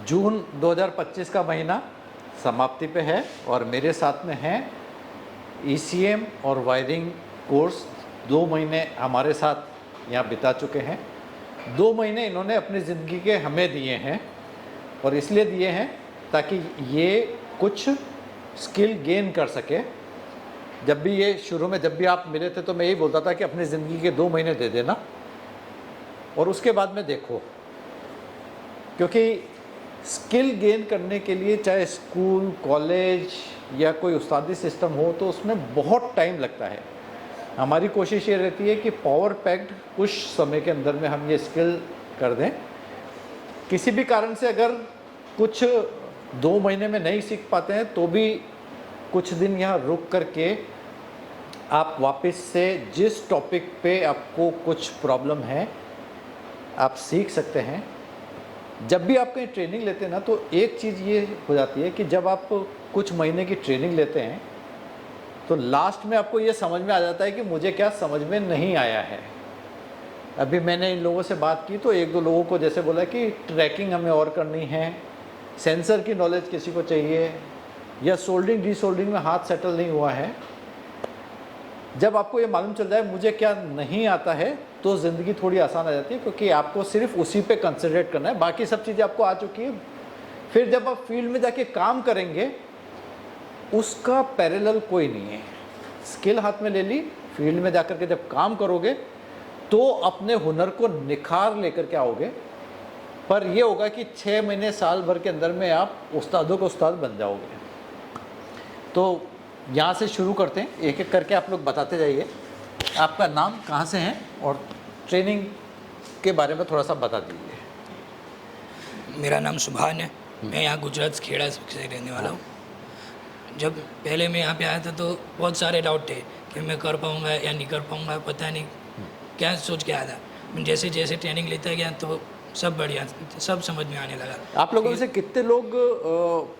जून 2025 का महीना समाप्ति पे है और मेरे साथ में हैं ECM और वायरिंग कोर्स 2 महीने हमारे साथ यहाँ बिता चुके हैं। 2 महीने इन्होंने अपनी ज़िंदगी के हमें दिए हैं और इसलिए दिए हैं ताकि ये कुछ स्किल गेन कर सके। जब भी ये शुरू में जब भी आप मिले थे तो मैं यही बोलता था कि अपनी ज़िंदगी के 2 महीने दे देना और उसके बाद में देखो, क्योंकि स्किल गेन करने के लिए चाहे स्कूल कॉलेज या कोई उस्तादी सिस्टम हो तो उसमें बहुत टाइम लगता है। हमारी कोशिश ये रहती है कि पावर पैक्ड कुछ समय के अंदर में हम ये स्किल कर दें। किसी भी कारण से अगर कुछ 2 महीने में नहीं सीख पाते हैं तो भी कुछ दिन यहाँ रुक करके आप वापस से जिस टॉपिक पे आपको कुछ प्रॉब्लम है आप सीख सकते हैं। जब भी आप कहीं ट्रेनिंग लेते हैं ना तो एक चीज़ ये हो जाती है कि जब आप कुछ महीने की ट्रेनिंग लेते हैं तो लास्ट में आपको ये समझ में आ जाता है कि मुझे क्या समझ में नहीं आया है। अभी मैंने इन लोगों से बात की तो 1-2 लोगों को जैसे बोला कि ट्रैकिंग हमें और करनी है, सेंसर की नॉलेज किसी को चाहिए, या सोल्डरिंग डीसोल्डरिंग में हाथ सेटल नहीं हुआ है। जब आपको ये मालूम चल जाए मुझे क्या नहीं आता है तो ज़िंदगी थोड़ी आसान आ जाती है, क्योंकि आपको सिर्फ उसी पे कंसंट्रेट करना है, बाकी सब चीज़ें आपको आ चुकी है। फिर जब आप फील्ड में जाके काम करेंगे उसका पैरेलल कोई नहीं है। स्किल हाथ में ले ली, फील्ड में जाकर के जब काम करोगे तो अपने हुनर को निखार लेकर के आओगे। पर ये होगा कि 6 महीने साल भर के अंदर में आप उस्तादों को उस्ताद बन जाओगे। तो यहाँ से शुरू करते हैं, एक एक करके आप लोग बताते जाइए आपका नाम, कहाँ से हैं और ट्रेनिंग के बारे में थोड़ा सा बता दीजिए। मेरा नाम सुभान है, मैं यहाँ गुजरात खेड़ा से रहने वाला हूँ। जब पहले मैं यहाँ पे आया था तो बहुत सारे डाउट थे कि मैं कर पाऊँगा या नहीं कर पाऊँगा, पता नहीं क्या सोच के आया था। जैसे जैसे ट्रेनिंग लेता गया तो सब बढ़िया, सब समझ में आने लगा। आप लोगों में से कितने लोग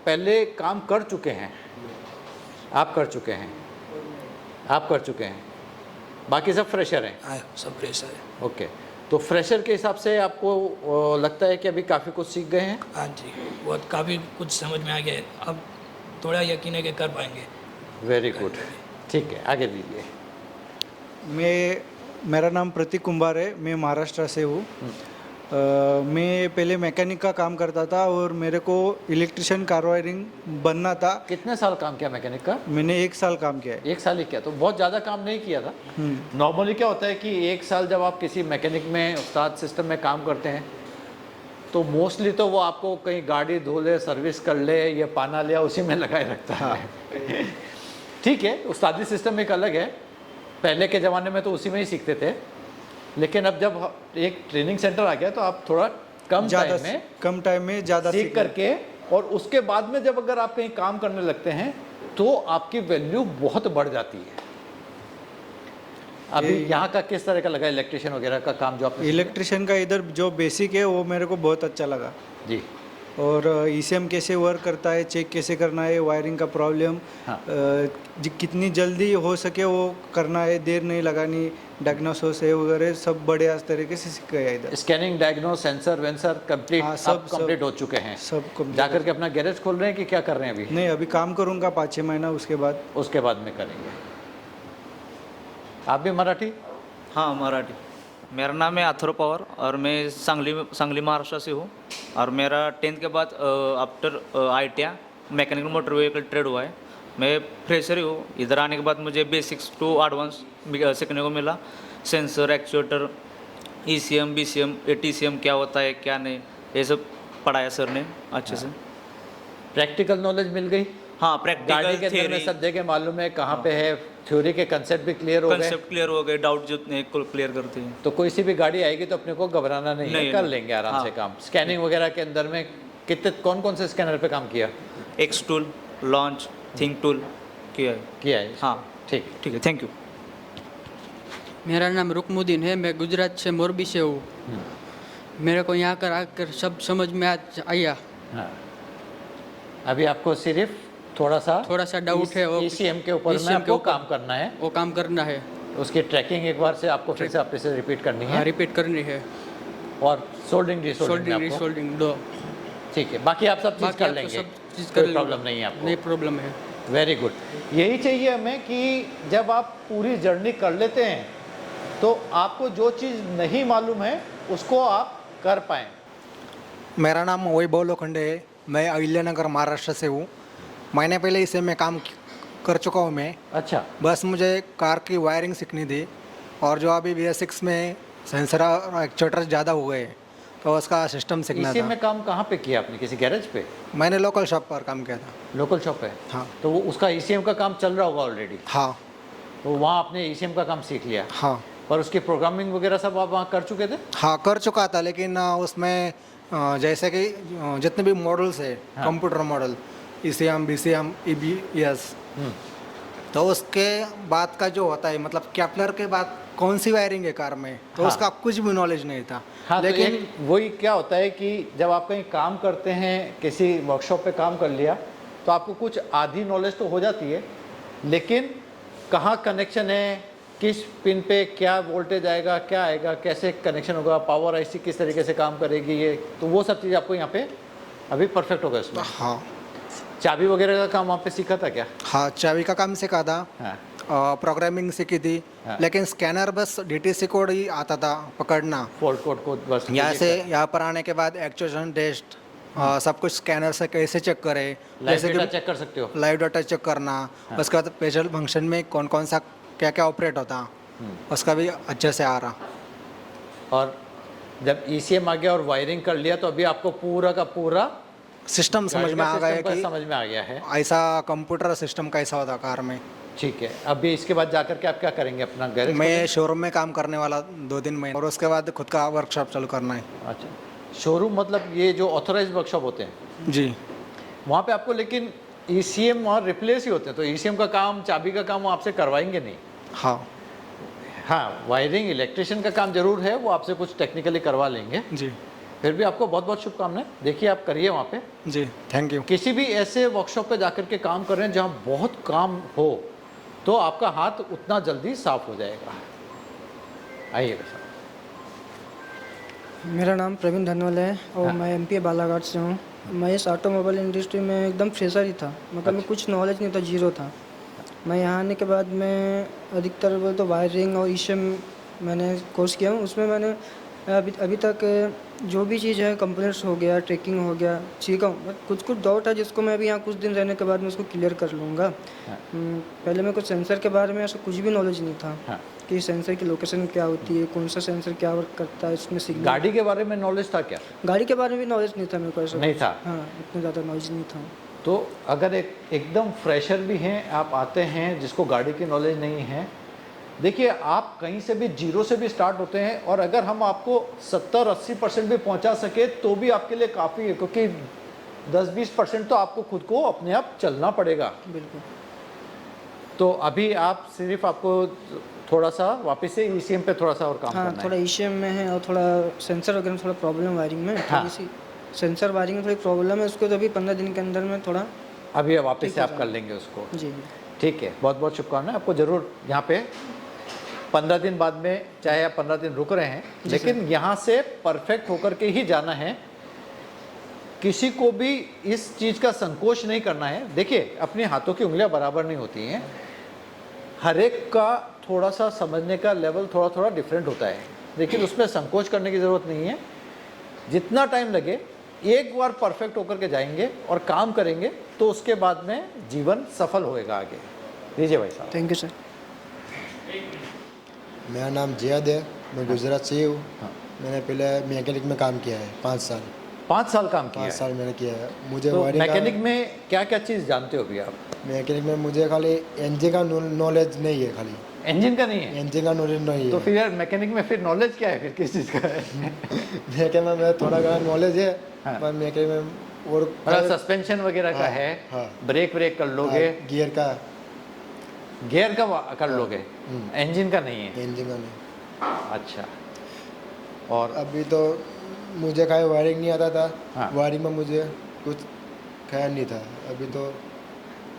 पहले काम कर चुके हैं? आप कर चुके हैं, आप कर चुके हैं, बाकी सब फ्रेशर हैं? हाँ, सब फ्रेशर है। ओके, तो फ्रेशर के हिसाब से आपको लगता है कि अभी काफ़ी कुछ सीख गए हैं? हाँ जी, बहुत काफ़ी कुछ समझ में आ गया है। अब थोड़ा यकीन है कि कर पाएंगे। वेरी गुड, ठीक है, आगे दीजिए। मेरा नाम प्रतीक कुंभार है, मैं महाराष्ट्र से हूँ। मैं पहले मैकेनिक का काम करता था और मेरे को इलेक्ट्रिशियन कार वायरिंग बनना था। कितने साल काम किया मैकेनिक का? मैंने 1 साल काम किया है। 1 साल ही किया, तो बहुत ज़्यादा काम नहीं किया था। नॉर्मली क्या होता है कि 1 साल जब आप किसी मैकेनिक में उस्ताद सिस्टम में काम करते हैं तो मोस्टली तो वो आपको कहीं गाड़ी धो ले, सर्विस कर ले, या पाना लिया उसी में लगाए रखता है। ठीक है, उस्तादी सिस्टम एक अलग है। पहले के ज़माने में तो उसी में ही सीखते थे, लेकिन अब जब एक ट्रेनिंग सेंटर आ गया तो आप थोड़ा कम टाइम में ज़्यादा सीख करके और उसके बाद में जब अगर आप कहीं काम करने लगते हैं तो आपकी वैल्यू बहुत बढ़ जाती है। अभी यहाँ का किस तरह का लगा इलेक्ट्रिशियन वगैरह का काम जो आप? इलेक्ट्रिशियन का इधर जो बेसिक है वो मेरे को बहुत अच्छा लगा जी। और ECM कैसे वर्क करता है, चेक कैसे करना है, वायरिंग का प्रॉब्लम कितनी जल्दी हो सके वो करना है, देर नहीं लगानी, डायग्नोसिस है वगैरह सब बड़े आज तरीके से सीख गया इधर। स्कैनिंग, डायग्नोस, सेंसर वेंसर कंप्लीट, सब कंप्लीट हो चुके हैं? सब कंप्लीट। जाकर के अपना गैरेज खोल रहे हैं कि क्या कर रहे हैं अभी? नहीं, अभी काम करूँगा 5-6 महीना, उसके बाद में करेंगे। आप भी मराठी? हाँ, मराठी। मेरा नाम है अथर्व पवार और मैं सांगली महाराष्ट्र से हूँ और मेरा 10th के बाद after ITI mechanical motor vehicle trade हुआ है। मैं फ्रेशर ही हूँ। इधर आने के बाद मुझे बेसिक्स टू एडवांस सीखने को मिला। Sensor, actuator, ECM, BCM, TCM क्या होता है क्या नहीं, ये सब पढ़ाया सर ने अच्छे से। प्रैक्टिकल नॉलेज मिल गई? हाँ, प्रैक्टिकल, गाड़ी के अंदर में सब जगह मालूम है कहाँ पे है, थ्योरी के कंसेप्ट भी क्लियर हो गए? कंसेप्ट क्लियर हो गए, डाउट जो क्लियर करते हैं। तो कोई सी भी गाड़ी आएगी तो अपने को घबराना नहीं है, कर लेंगे आराम से काम। स्कैनिंग वगैरह के अंदर में कितने कौन से स्कैनर पे काम किया? X tool, launch, think tool किया है। हाँ, ठीक है, थैंक यू। मेरा नाम रुकमुद्दीन है, मैं गुजरात से मोरबी से हूँ। मेरे को यहाँ कर आकर सब समझ में आया। हाँ, अभी आपको सिर्फ थोड़ा सा डाउट है ECM के ऊपर में आपको काम करना है, वो काम करना है। उसकी ट्रैकिंग एक बार से आपको फिर से आपने से रिपीट करनी है। हाँ, रिपीट करनी है। और सोल्डरिंग डीसोल्डरिंग सोल्डरिंग दो। ठीक है, बाकी आप सब चीज़ बाकी कर आपको लेंगे, सब चीज़ कर कोई लूँगा। प्रॉब्लम नहीं है आपको। नहीं प्रॉब्लम है। Very good. यही चाहिए हमें कि जब आप पूरी जर्नी कर लेते हैं तो आपको जो चीज़ नहीं मालूम है उसको आप कर पाएँ। मेरा नाम वैभव लोखंडे है, मैं अहिल्यानगर महाराष्ट्र से हूँ। महीने पहले इसे मैं काम कर चुका हूँ मैं। अच्छा, बस मुझे कार की वायरिंग सीखनी थी, और जो अभी BS6 में सेंसर और एक्चुएटर्स ज़्यादा हो गए, तो उसका सिस्टम सीखना इसी था। में काम कहाँ पे किया आपने, किसी गैरेज पे? मैंने लोकल शॉप पर काम किया था। लोकल शॉप है? हाँ। तो वो उसका ECM का काम चल रहा होगा ऑलरेडी, हाँ तो वहाँ आपने ECM का काम सीख लिया, हाँ पर उसकी प्रोग्रामिंग वगैरह सब आप वहाँ कर चुके थे? हाँ कर चुका था, लेकिन उसमें जैसे कि जितने भी मॉडल्स है, हाँ। Computer model, ECM, BCM, EBS, हम्म, तो उसके बाद का जो होता है, मतलब कैपलर के बाद कौन सी वायरिंग है कार में, तो हाँ। उसका कुछ भी नॉलेज नहीं था। हाँ, लेकिन तो एक वही क्या होता है कि जब आप कहीं काम करते हैं, किसी वर्कशॉप पे काम कर लिया, तो आपको कुछ आधी नॉलेज तो हो जाती है, लेकिन कहाँ कनेक्शन है, किस पिन पे क्या वोल्टेज आएगा, क्या आएगा, कैसे कनेक्शन होगा, पावर IC किस तरीके से काम करेगी, ये तो वो सब चीज़ आपको यहाँ पे अभी परफेक्ट होगा इसमें। हाँ चाबी वगैरह का काम वहाँ पे सीखा था क्या? हाँ चाबी का काम सीखा था, हाँ, प्रोग्रामिंग सीखी थी, हाँ। लेकिन स्कैनर बस DTC कोड ही आता था पकड़ना। फॉल्ट कोड को बस यहाँ से यहाँ पर आने के बाद एक्चुएशन टेस्ट, सब कुछ स्कैनर से कैसे चेक करें, लाइव डेटा चेक कर सकते हो। लाइव डाटा चेक करना, उसके बाद स्पेशल फंक्शन में कौन कौन सा क्या क्या ऑपरेट होता, उसका भी अच्छे से आ रहा। और जब ECM आ गया और वायरिंग कर लिया, तो अभी आपको पूरा का पूरा सिस्टम समझ में आ गाड़ी गया का system कि समझ में आ गया है। ऐसा कंप्यूटर सिस्टम कैसा होता कार में। ठीक है, अभी इसके बाद जाकर के आप क्या करेंगे, अपना गैरेज मैं शोरूम में काम करने वाला 2 दिन में, और उसके बाद खुद का वर्कशॉप चालू करना है। अच्छा, शोरूम मतलब ये जो ऑथोराइज वर्कशॉप होते हैं जी वहाँ पे आपको, लेकिन ECM वहाँ रिप्लेस ही होते हैं, तो ECM का काम, चाबी का काम वो आपसे करवाएंगे नहीं। हाँ हाँ, वायरिंग, इलेक्ट्रिशियन का काम जरूर है, वो आपसे कुछ टेक्निकली करवा लेंगे। जी फिर भी आपको बहुत बहुत शुभकामनाएं, देखिए आप करिए वहाँ पे। जी थैंक यू। किसी भी ऐसे वर्कशॉप पे जाकर के काम कर रहे हैं जहाँ बहुत काम हो, तो आपका हाथ उतना जल्दी साफ हो जाएगा। आइए भाई साहब। मेरा नाम प्रवीण धनवल है और हाँ। मैं MP बालाघाट से हूँ। मैं इस ऑटोमोबाइल इंडस्ट्री में एकदम फ्रेशर ही था, मतलब मैं कुछ नॉलेज नहीं था, जीरो था। मैं यहाँ आने के बाद मैं अधिकतर बोल तो वायरिंग और ECM मैंने कोर्स किया हूँ। उसमें मैंने अभी तक जो भी चीज़ है, कंपोनेंट्स हो गया, ट्रैकिंग हो गया, सीखा हूँ। बट कुछ कुछ डाउट है जिसको मैं अभी यहाँ कुछ दिन रहने के बाद मैं उसको क्लियर कर लूँगा। पहले मेरे को सेंसर के बारे में ऐसा कुछ भी नॉलेज नहीं था हाँ। कि सेंसर की लोकेशन क्या होती है, कौन सा सेंसर क्या वर्क करता है, इसमें सिग्नल। गाड़ी के बारे में नॉलेज था क्या? गाड़ी के बारे में भी नॉलेज नहीं था मेरे को, ऐसा नहीं कुछ। था? हाँ, इतना ज़्यादा नॉलेज नहीं था। तो अगर एकदम फ्रेशर भी हैं, आप आते हैं जिसको गाड़ी की नॉलेज नहीं है, देखिए आप कहीं से भी जीरो से भी स्टार्ट होते हैं, और अगर हम आपको 70-80% भी पहुंचा सके तो भी आपके लिए काफ़ी है, क्योंकि 10-20% तो आपको खुद को अपने आप चलना पड़ेगा। बिल्कुल। तो अभी आप सिर्फ आपको थोड़ा सा वापस से ECM पे थोड़ा सा और काम हाँ, करना थोड़ा है। ECM में है और थोड़ा सेंसर वगैरह में थोड़ा प्रॉब्लम वायरिंग में, हाँ। थोड़ी सी सेंसर वायरिंग में थोड़ी प्रॉब्लम है, उसको तो अभी 15 दिन के अंदर में थोड़ा। अभी वापस ठीक से हो आप कर लेंगे उसको। जी। ठीक है, बहुत बहुत शुभकामनाएं आपको। ज़रूर यहाँ पे 15 दिन बाद में, चाहे आप 15 दिन रुक रहे हैं, लेकिन यहाँ से परफेक्ट होकर के ही जाना है। किसी को भी इस चीज़ का संकोच नहीं करना है। देखिए, अपने हाथों की उंगलियां बराबर नहीं होती हैं, हर एक का थोड़ा सा समझने का लेवल थोड़ा थोड़ा डिफरेंट होता है, लेकिन उसमें संकोच करने की ज़रूरत नहीं है। जितना टाइम लगे, एक बार परफेक्ट होकर के जाएंगे और काम करेंगे, तो उसके बाद में जीवन सफल होएगा आगे। दीजिए भाई साहब। Thank you sir. मेरा नाम जियाद है, मैं गुजरात से ही हूँ। मैंने पहले मैकेनिक में काम किया है 5 साल। 5 साल काम किया 5 है। साल मैंने किया है। मुझे तो वायरिंग मैकेनिक में क्या क्या चीज़ जानते हो अभी आप? मैकेनिक में मुझे खाली इंजन का नॉलेज नहीं है, खाली इंजन का नहीं है? इंजन का नॉलेज नहीं तो है। फिर यार मैकेनिक में फिर नॉलेज क्या है, फिर किस चीज़ का है? मैकेनिक में मेरा थोड़ा घना नॉलेज है, हाँ। पर मैकेनिक में और मतलब सस्पेंशन वगैरह का हाँ, है, हाँ। ब्रेक कर लोगे, गियर का, गियर का कर लोगे, इंजन का नहीं है। इंजन का नहीं। अच्छा। और अभी तो मुझे खाली वायरिंग नहीं आता था। हाँ। वायरिंग में मुझे कुछ ख्याल नहीं था। अभी तो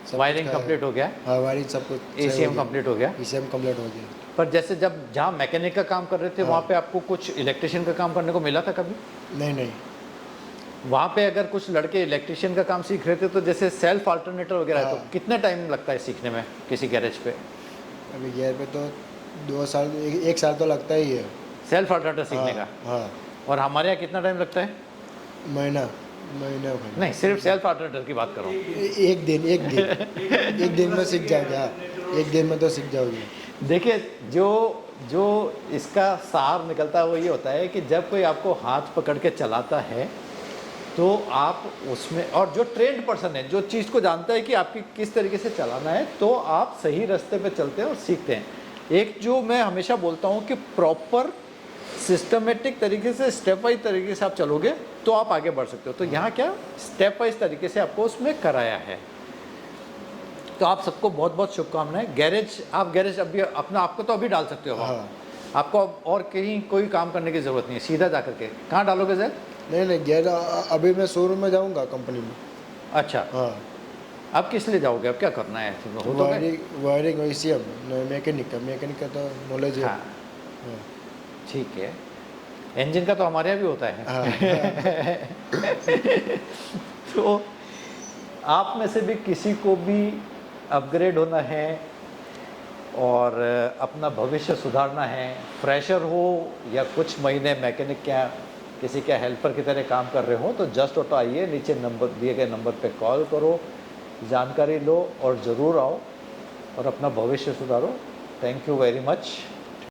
सब वायरिंग कुछ कंप्लीट हो गया, हाँ, वायरिंग सब कुछ ECM कंप्लीट हो गया। ECM कंप्लीट हो गया। पर जैसे जहाँ मैकेनिक का काम कर रहे थे, वहाँ पे आपको कुछ इलेक्ट्रिशियन का काम करने को मिला था कभी? नहीं नहीं, वहाँ पे अगर कुछ लड़के इलेक्ट्रिशियन का काम सीख रहे थे तो जैसे सेल्फ अल्टरनेटर वगैरह है तो हाँ। कितना टाइम लगता है सीखने में किसी गैरेज पे? अभी गियर पे तो 2 साल 1 साल तो लगता ही है। सेल्फ अल्टरनेटर सीखने हाँ, का? हाँ, और हमारे यहाँ कितना टाइम लगता है? महीना महीना भर। नहीं, सिर्फ सेल्फ अल्टरनेटर की बात करो। एक दिन एक दिन में सीख जाओगे। हाँ, एक दिन में तो सीख जाओगे। देखिए, जो इसका सार निकलता है वो ये होता है कि जब कोई आपको हाथ पकड़ के चलाता है तो आप उसमें, और जो ट्रेंड पर्सन है, जो चीज़ को जानता है कि आपकी किस तरीके से चलाना है, तो आप सही रास्ते पे चलते हैं और सीखते हैं। एक जो मैं हमेशा बोलता हूँ कि प्रॉपर सिस्टमेटिक तरीके से, स्टेप वाइज तरीके से आप चलोगे तो आप आगे बढ़ सकते हो। तो यहाँ क्या स्टेप वाइज तरीके से आपको उसमें कराया है। तो आप सबको बहुत बहुत शुभकामनाएं। गैरेज, आप गैरेज अभी अपना आपको तो अभी डाल सकते हो वहाँ। हाँ। आपको अब और कहीं कोई काम करने की ज़रूरत नहीं है, सीधा जा करके कहाँ डालोगे सर? नहीं गियर अभी मैं शोरूम में जाऊँगा कंपनी में। अच्छा, हाँ, अब किस लिए जाओगे? अब क्या करना है? हो तो गए? वायरिंग ECM मैकेनिक का तो नॉलेज है। हाँ, हाँ, ठीक है। इंजन का तो हमारे यहाँ भी होता है। हाँ, तो आप में से भी किसी को भी अपग्रेड होना है और अपना भविष्य सुधारना है, फ्रेशर हो या कुछ महीने मैकेनिक क्या किसी के हेल्पर की तरह काम कर रहे हो, तो जस्ट ऑटो आइए, नीचे नंबर दिए गए नंबर पे कॉल करो, जानकारी लो और ज़रूर आओ और अपना भविष्य सुधारो। Thank you very much.